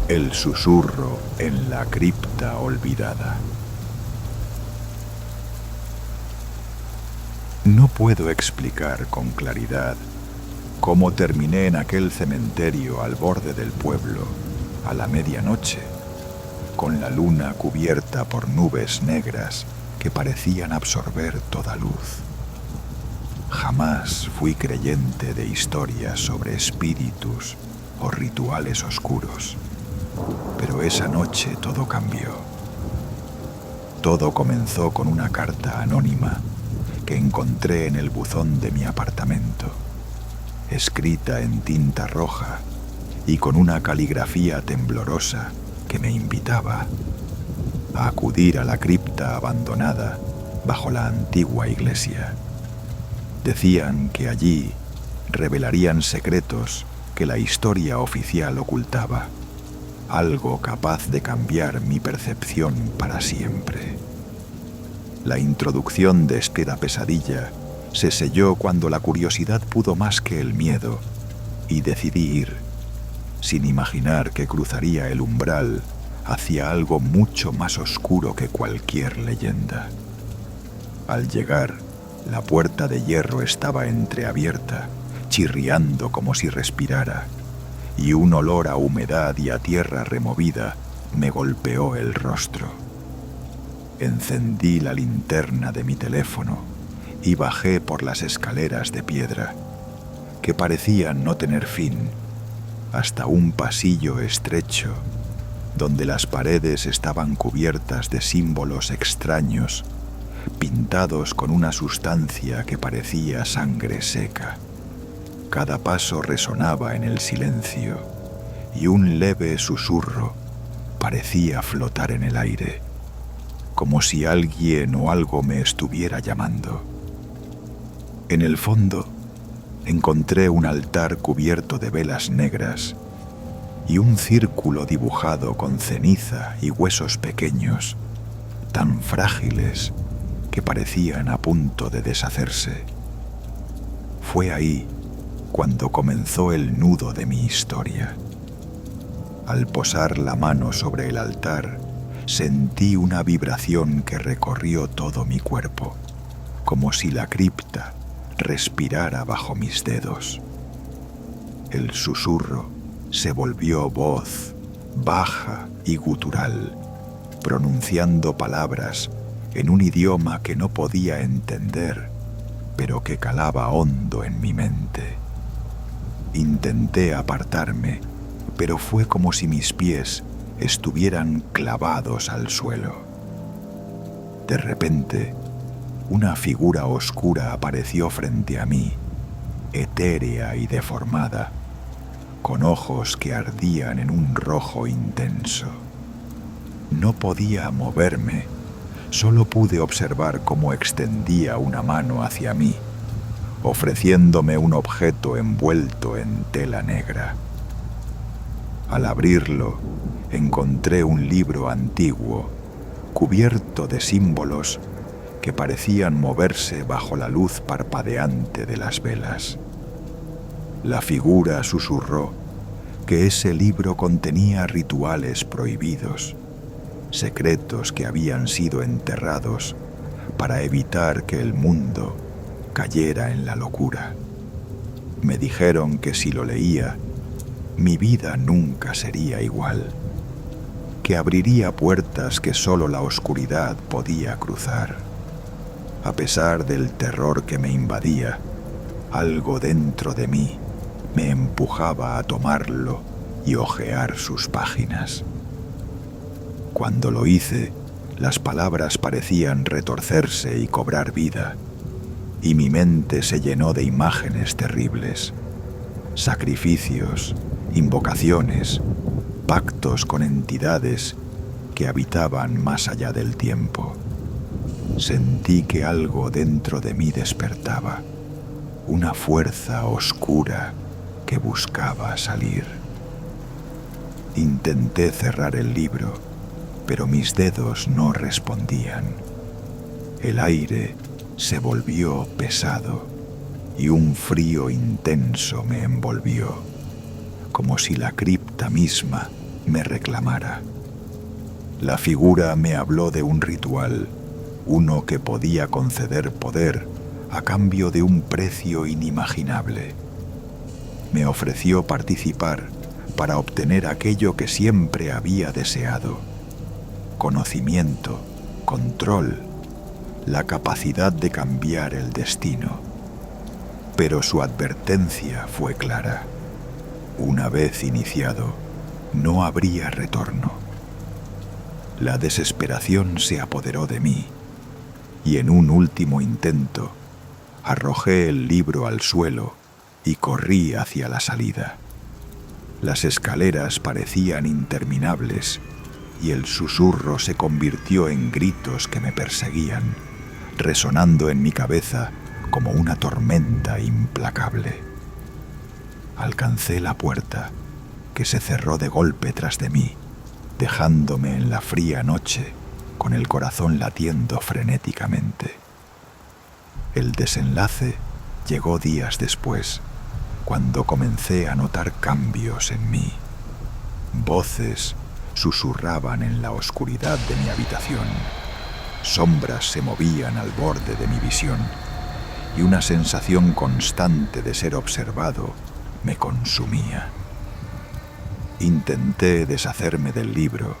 El susurro en la cripta olvidada. No puedo explicar con claridad cómo terminé en aquel cementerio al borde del pueblo a la medianoche, con la luna cubierta por nubes negras que parecían absorber toda luz. Jamás fui creyente de historias sobre espíritus o rituales oscuros, pero esa noche todo cambió. Todo comenzó con una carta anónima que encontré en el buzón de mi apartamento, escrita en tinta roja y con una caligrafía temblorosa que me invitaba a acudir a la cripta abandonada bajo la antigua iglesia. Decían que allí revelarían secretos que la historia oficial ocultaba, algo capaz de cambiar mi percepción para siempre. La introducción de esta pesadilla se selló cuando la curiosidad pudo más que el miedo y decidí ir, sin imaginar que cruzaría el umbral hacia algo mucho más oscuro que cualquier leyenda. Al llegar, la puerta de hierro estaba entreabierta, chirriando como si respirara, y un olor a humedad y a tierra removida me golpeó el rostro. Encendí la linterna de mi teléfono y bajé por las escaleras de piedra, que parecían no tener fin, hasta un pasillo estrecho, donde las paredes estaban cubiertas de símbolos extraños, pintados con una sustancia que parecía sangre seca. Cada paso resonaba en el silencio, y un leve susurro parecía flotar en el aire, como si alguien o algo me estuviera llamando. En el fondo, encontré un altar cubierto de velas negras y un círculo dibujado con ceniza y huesos pequeños, tan frágiles que parecían a punto de deshacerse. Fue ahí cuando comenzó el nudo de mi historia. Al posar la mano sobre el altar, sentí una vibración que recorrió todo mi cuerpo, como si la cripta respirara bajo mis dedos. El susurro se volvió voz, baja y gutural, pronunciando palabras en un idioma que no podía entender, pero que calaba hondo en mi mente. Intenté apartarme, pero fue como si mis pies estuvieran clavados al suelo. De repente, una figura oscura apareció frente a mí, etérea y deformada, con ojos que ardían en un rojo intenso. No podía moverme, solo pude observar cómo extendía una mano hacia mí, ofreciéndome un objeto envuelto en tela negra. Al abrirlo, encontré un libro antiguo, cubierto de símbolos que parecían moverse bajo la luz parpadeante de las velas. La figura susurró que ese libro contenía rituales prohibidos, secretos que habían sido enterrados para evitar que el mundo cayera en la locura. Me dijeron que si lo leía, mi vida nunca sería igual, que abriría puertas que solo la oscuridad podía cruzar. A pesar del terror que me invadía, algo dentro de mí me empujaba a tomarlo y hojear sus páginas. Cuando lo hice, las palabras parecían retorcerse y cobrar vida, y mi mente se llenó de imágenes terribles, sacrificios, invocaciones, pactos con entidades que habitaban más allá del tiempo. Sentí que algo dentro de mí despertaba, una fuerza oscura que buscaba salir. Intenté cerrar el libro, pero mis dedos no respondían. El aire se volvió pesado y un frío intenso me envolvió, como si la cripta misma me reclamara. La figura me habló de un ritual, uno que podía conceder poder a cambio de un precio inimaginable. Me ofreció participar para obtener aquello que siempre había deseado: conocimiento, control, la capacidad de cambiar el destino. Pero su advertencia fue clara: una vez iniciado, no habría retorno. La desesperación se apoderó de mí, y en un último intento, arrojé el libro al suelo y corrí hacia la salida. Las escaleras parecían interminables, y el susurro se convirtió en gritos que me perseguían, resonando en mi cabeza como una tormenta implacable. Alcancé la puerta, que se cerró de golpe tras de mí, dejándome en la fría noche con el corazón latiendo frenéticamente. El desenlace llegó días después, cuando comencé a notar cambios en mí. Voces susurraban en la oscuridad de mi habitación, sombras se movían al borde de mi visión, y una sensación constante de ser observado me consumía. Intenté deshacerme del libro,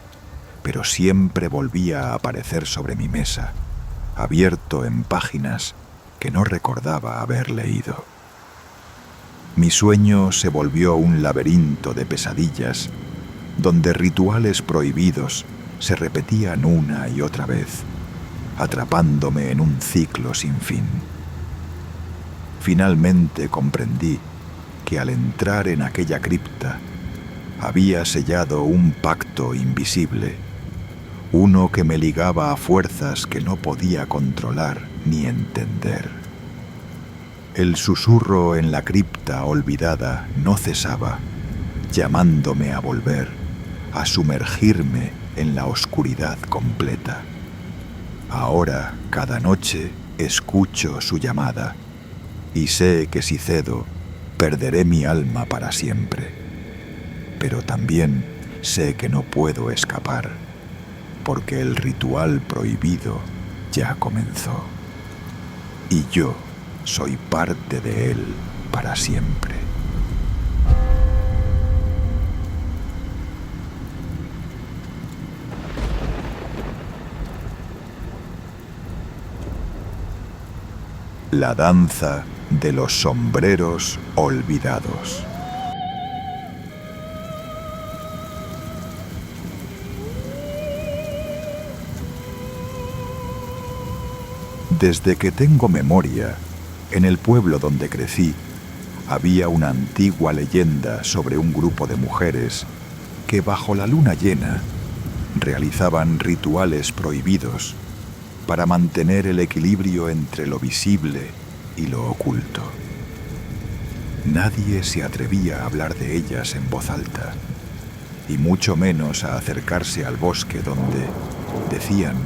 pero siempre volvía a aparecer sobre mi mesa, abierto en páginas que no recordaba haber leído. Mi sueño se volvió un laberinto de pesadillas, donde rituales prohibidos se repetían una y otra vez, atrapándome en un ciclo sin fin. Finalmente comprendí que al entrar en aquella cripta había sellado un pacto invisible, uno que me ligaba a fuerzas que no podía controlar ni entender. El susurro en la cripta olvidada no cesaba, llamándome a volver, a sumergirme en la oscuridad completa. Ahora, cada noche, escucho su llamada, y sé que si cedo, perderé mi alma para siempre. Pero también sé que no puedo escapar, porque el ritual prohibido ya comenzó, y yo soy parte de él para siempre. La danza de los sombreros olvidados. Desde que tengo memoria, en el pueblo donde crecí, había una antigua leyenda sobre un grupo de mujeres que bajo la luna llena realizaban rituales prohibidos para mantener el equilibrio entre lo visible y lo oculto. Nadie se atrevía a hablar de ellas en voz alta, y mucho menos a acercarse al bosque donde, decían,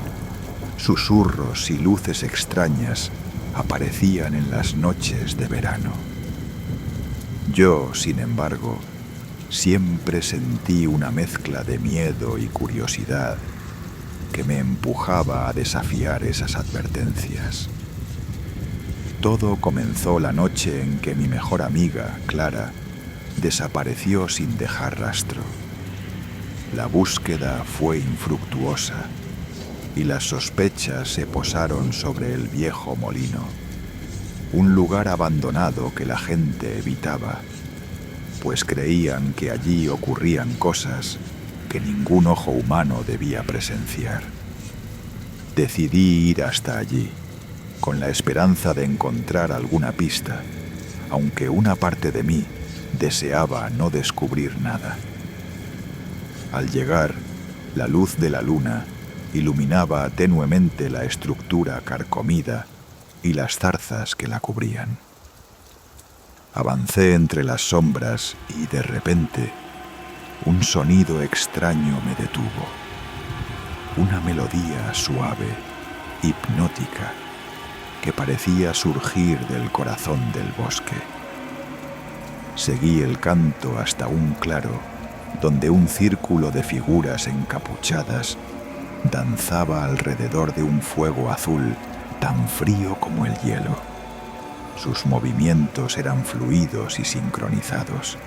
susurros y luces extrañas aparecían en las noches de verano. Yo, sin embargo, siempre sentí una mezcla de miedo y curiosidad que me empujaba a desafiar esas advertencias. Todo comenzó la noche en que mi mejor amiga, Clara, desapareció sin dejar rastro. La búsqueda fue infructuosa y las sospechas se posaron sobre el viejo molino, un lugar abandonado que la gente evitaba, pues creían que allí ocurrían cosas que ningún ojo humano debía presenciar. Decidí ir hasta allí, con la esperanza de encontrar alguna pista, aunque una parte de mí deseaba no descubrir nada. Al llegar, la luz de la luna iluminaba tenuemente la estructura carcomida y las zarzas que la cubrían. Avancé entre las sombras y, de repente, un sonido extraño me detuvo. Una melodía suave, hipnótica, que parecía surgir del corazón del bosque. Seguí el canto hasta un claro, donde un círculo de figuras encapuchadas danzaba alrededor de un fuego azul tan frío como el hielo. Sus movimientos eran fluidos y sincronizados,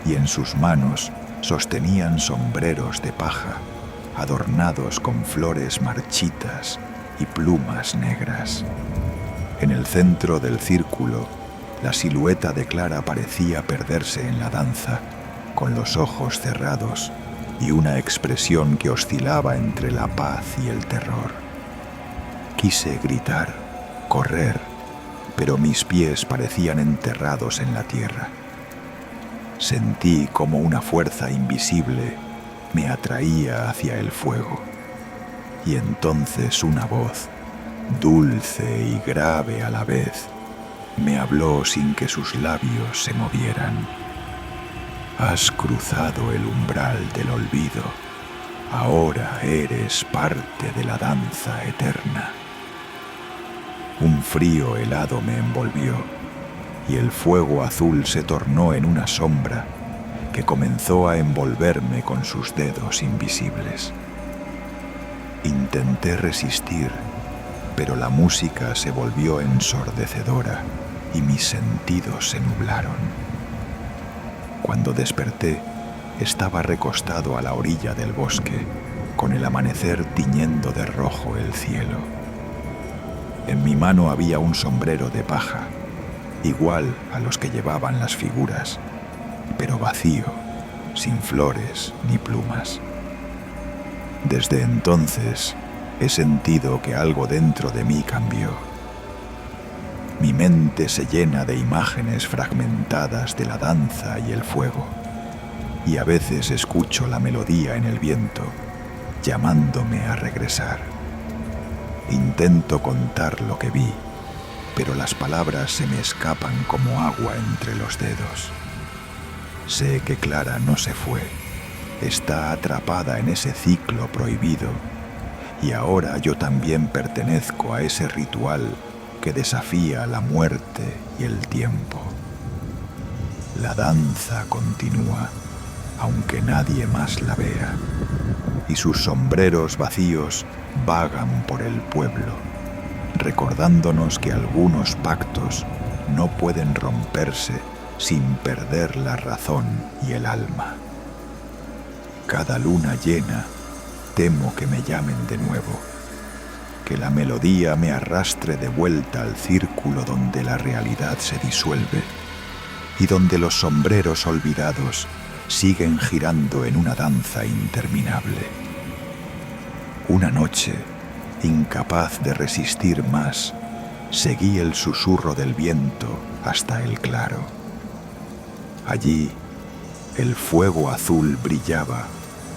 y en sus manos sostenían sombreros de paja, adornados con flores marchitas y plumas negras. En el centro del círculo, la silueta de Clara parecía perderse en la danza, con los ojos cerrados y una expresión que oscilaba entre la paz y el terror. Quise gritar, correr, pero mis pies parecían enterrados en la tierra. Sentí como una fuerza invisible me atraía hacia el fuego, y entonces una voz, dulce y grave a la vez, me habló sin que sus labios se movieran. Has cruzado el umbral del olvido. Ahora eres parte de la danza eterna. Un frío helado me envolvió y el fuego azul se tornó en una sombra que comenzó a envolverme con sus dedos invisibles. Intenté resistir, pero la música se volvió ensordecedora y mis sentidos se nublaron. Cuando desperté, estaba recostado a la orilla del bosque, con el amanecer tiñendo de rojo el cielo. En mi mano había un sombrero de paja, igual a los que llevaban las figuras, pero vacío, sin flores ni plumas. Desde entonces he sentido que algo dentro de mí cambió. Mi mente se llena de imágenes fragmentadas de la danza y el fuego, y a veces escucho la melodía en el viento, llamándome a regresar. Intento contar lo que vi, pero las palabras se me escapan como agua entre los dedos. Sé que Clara no se fue, está atrapada en ese ciclo prohibido, y ahora yo también pertenezco a ese ritual que desafía la muerte y el tiempo. La danza continúa, aunque nadie más la vea, y sus sombreros vacíos vagan por el pueblo, recordándonos que algunos pactos no pueden romperse sin perder la razón y el alma. Cada luna llena temo que me llamen de nuevo, que la melodía me arrastre de vuelta al círculo donde la realidad se disuelve y donde los sombreros olvidados siguen girando en una danza interminable. Una noche, incapaz de resistir más, seguí el susurro del viento hasta el claro. Allí, el fuego azul brillaba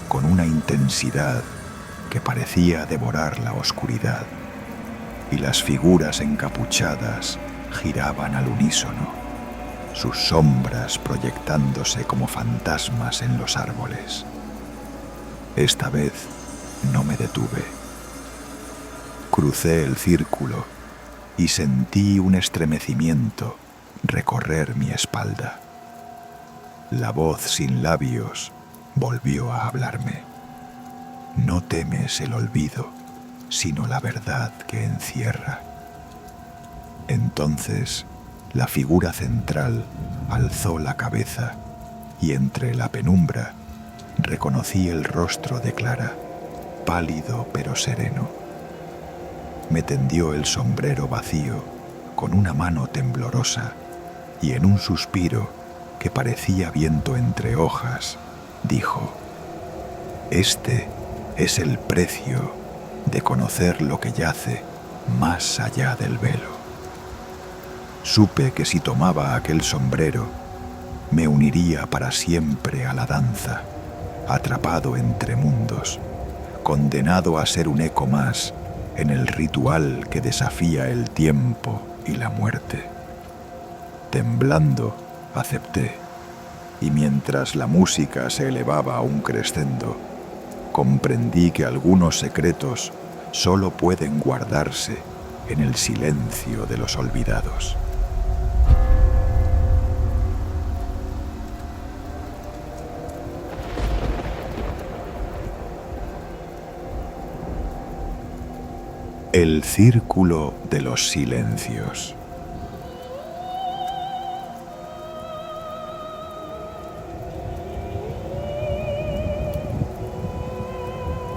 con una intensidad que parecía devorar la oscuridad, y las figuras encapuchadas giraban al unísono, sus sombras proyectándose como fantasmas en los árboles. Esta vez no me detuve. Crucé el círculo y sentí un estremecimiento recorrer mi espalda. La voz sin labios volvió a hablarme. No temes el olvido, sino la verdad que encierra. Entonces, la figura central alzó la cabeza y entre la penumbra reconocí el rostro de Clara, pálido pero sereno. Me tendió el sombrero vacío con una mano temblorosa y en un suspiro que parecía viento entre hojas, dijo: «Este es el precio de conocer lo que yace más allá del velo». Supe que si tomaba aquel sombrero, me uniría para siempre a la danza, atrapado entre mundos, condenado a ser un eco más en el ritual que desafía el tiempo y la muerte. Temblando, acepté, y mientras la música se elevaba a un crescendo, comprendí que algunos secretos solo pueden guardarse en el silencio de los olvidados. El círculo de los silencios.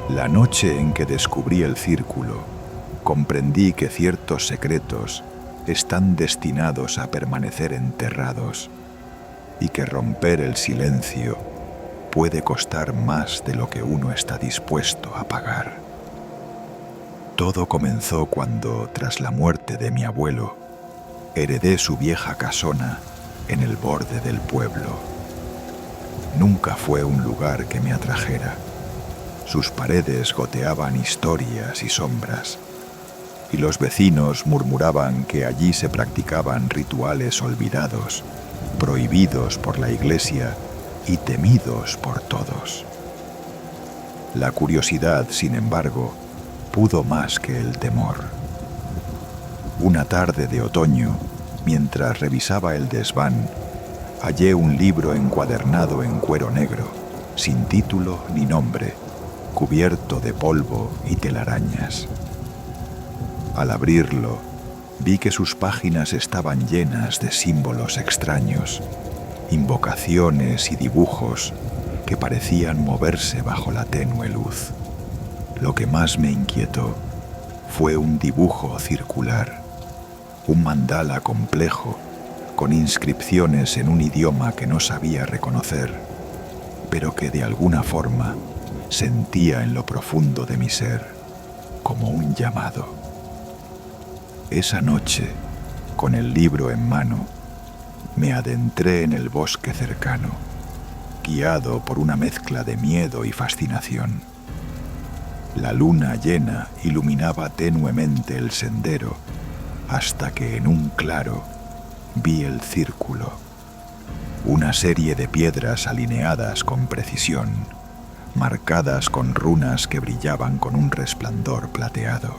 La noche en que descubrí el círculo, comprendí que ciertos secretos están destinados a permanecer enterrados y que romper el silencio puede costar más de lo que uno está dispuesto a pagar. Todo comenzó cuando, tras la muerte de mi abuelo, heredé su vieja casona en el borde del pueblo. Nunca fue un lugar que me atrajera. Sus paredes goteaban historias y sombras, y los vecinos murmuraban que allí se practicaban rituales olvidados, prohibidos por la iglesia y temidos por todos. La curiosidad, sin embargo, pudo más que el temor. Una tarde de otoño, mientras revisaba el desván, hallé un libro encuadernado en cuero negro, sin título ni nombre, cubierto de polvo y telarañas. Al abrirlo, vi que sus páginas estaban llenas de símbolos extraños, invocaciones y dibujos que parecían moverse bajo la tenue luz. Lo que más me inquietó fue un dibujo circular, un mandala complejo con inscripciones en un idioma que no sabía reconocer, pero que de alguna forma sentía en lo profundo de mi ser como un llamado. Esa noche, con el libro en mano, me adentré en el bosque cercano, guiado por una mezcla de miedo y fascinación. La luna llena iluminaba tenuemente el sendero hasta que en un claro vi el círculo, una serie de piedras alineadas con precisión, marcadas con runas que brillaban con un resplandor plateado.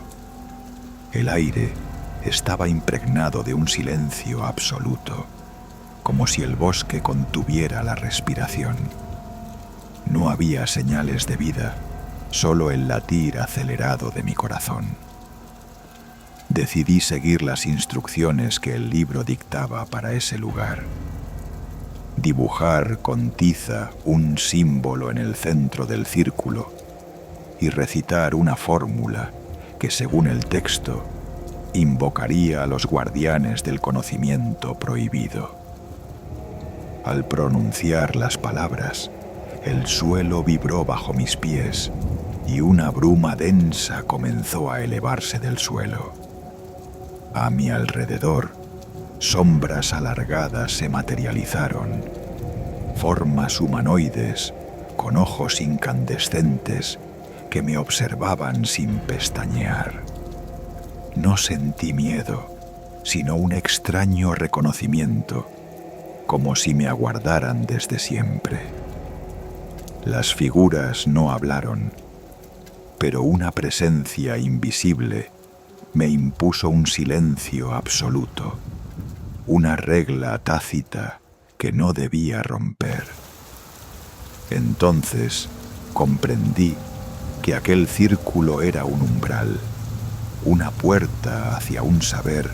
El aire estaba impregnado de un silencio absoluto, como si el bosque contuviera la respiración. No había señales de vida, solo el latir acelerado de mi corazón. Decidí seguir las instrucciones que el libro dictaba para ese lugar. Dibujar con tiza un símbolo en el centro del círculo y recitar una fórmula que, según el texto, invocaría a los guardianes del conocimiento prohibido. Al pronunciar las palabras, el suelo vibró bajo mis pies y una bruma densa comenzó a elevarse del suelo. A mi alrededor, sombras alargadas se materializaron, formas humanoides con ojos incandescentes que me observaban sin pestañear. No sentí miedo, sino un extraño reconocimiento, como si me aguardaran desde siempre. Las figuras no hablaron, pero una presencia invisible me impuso un silencio absoluto, una regla tácita que no debía romper. Entonces comprendí que aquel círculo era un umbral, una puerta hacia un saber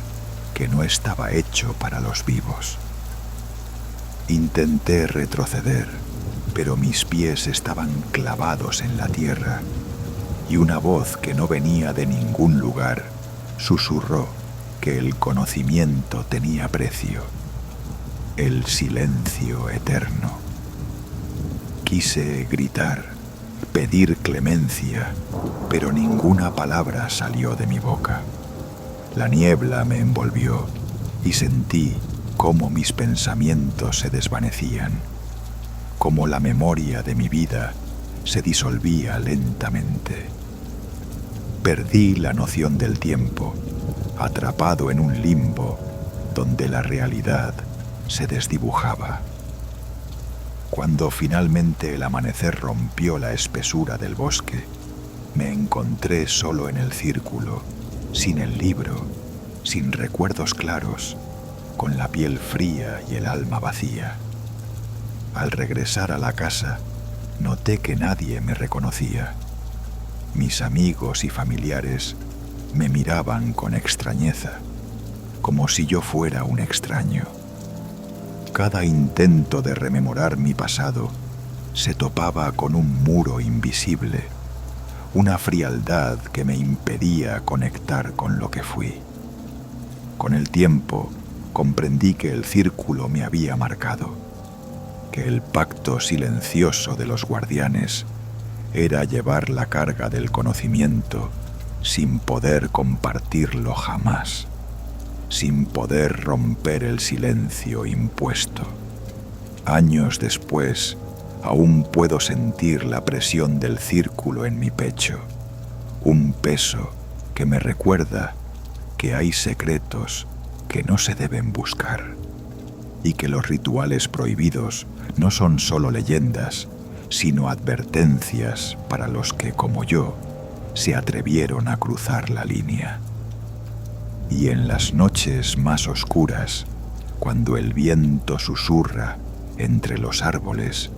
que no estaba hecho para los vivos. Intenté retroceder, pero mis pies estaban clavados en la tierra y una voz que no venía de ningún lugar susurró que el conocimiento tenía precio, el silencio eterno. Quise gritar, pedir clemencia, pero ninguna palabra salió de mi boca. La niebla me envolvió y sentí cómo mis pensamientos se desvanecían, cómo la memoria de mi vida se disolvía lentamente. Perdí la noción del tiempo, atrapado en un limbo donde la realidad se desdibujaba. Cuando finalmente el amanecer rompió la espesura del bosque, me encontré solo en el círculo, sin el libro, sin recuerdos claros, con la piel fría y el alma vacía. Al regresar a la casa, noté que nadie me reconocía. Mis amigos y familiares me miraban con extrañeza, como si yo fuera un extraño. Cada intento de rememorar mi pasado se topaba con un muro invisible, una frialdad que me impedía conectar con lo que fui. Con el tiempo comprendí que el círculo me había marcado, que el pacto silencioso de los guardianes era llevar la carga del conocimiento sin poder compartirlo jamás, sin poder romper el silencio impuesto. Años después, aún puedo sentir la presión del círculo en mi pecho, un peso que me recuerda que hay secretos que no se deben buscar y que los rituales prohibidos no son solo leyendas, sino advertencias para los que, como yo, se atrevieron a cruzar la línea. Y en las noches más oscuras, cuando el viento susurra entre los árboles,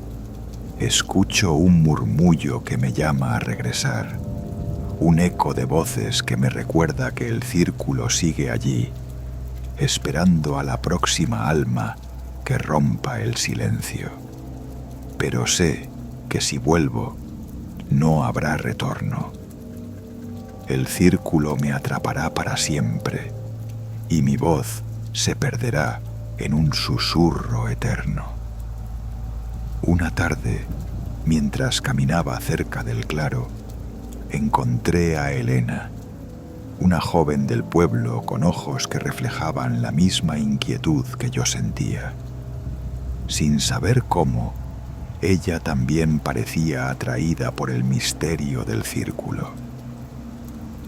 escucho un murmullo que me llama a regresar, un eco de voces que me recuerda que el círculo sigue allí, esperando a la próxima alma que rompa el silencio. Pero sé que si vuelvo, no habrá retorno. El círculo me atrapará para siempre y mi voz se perderá en un susurro eterno. Una tarde, mientras caminaba cerca del claro, encontré a Elena, una joven del pueblo con ojos que reflejaban la misma inquietud que yo sentía. Sin saber cómo, ella también parecía atraída por el misterio del círculo.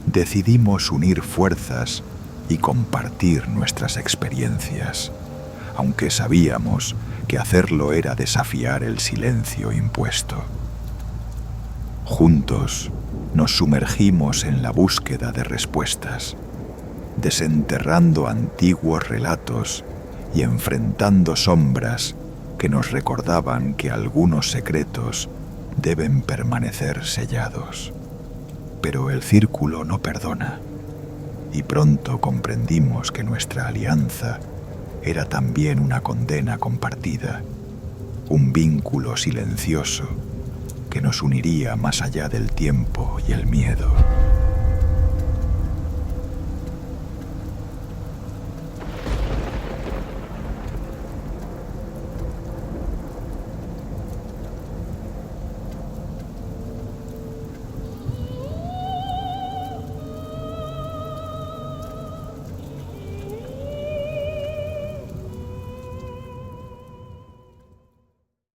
Decidimos unir fuerzas y compartir nuestras experiencias, aunque sabíamos que hacerlo era desafiar el silencio impuesto. Juntos nos sumergimos en la búsqueda de respuestas, desenterrando antiguos relatos y enfrentando sombras que nos recordaban que algunos secretos deben permanecer sellados. Pero el círculo no perdona, y pronto comprendimos que nuestra alianza era también una condena compartida, un vínculo silencioso que nos uniría más allá del tiempo y el miedo.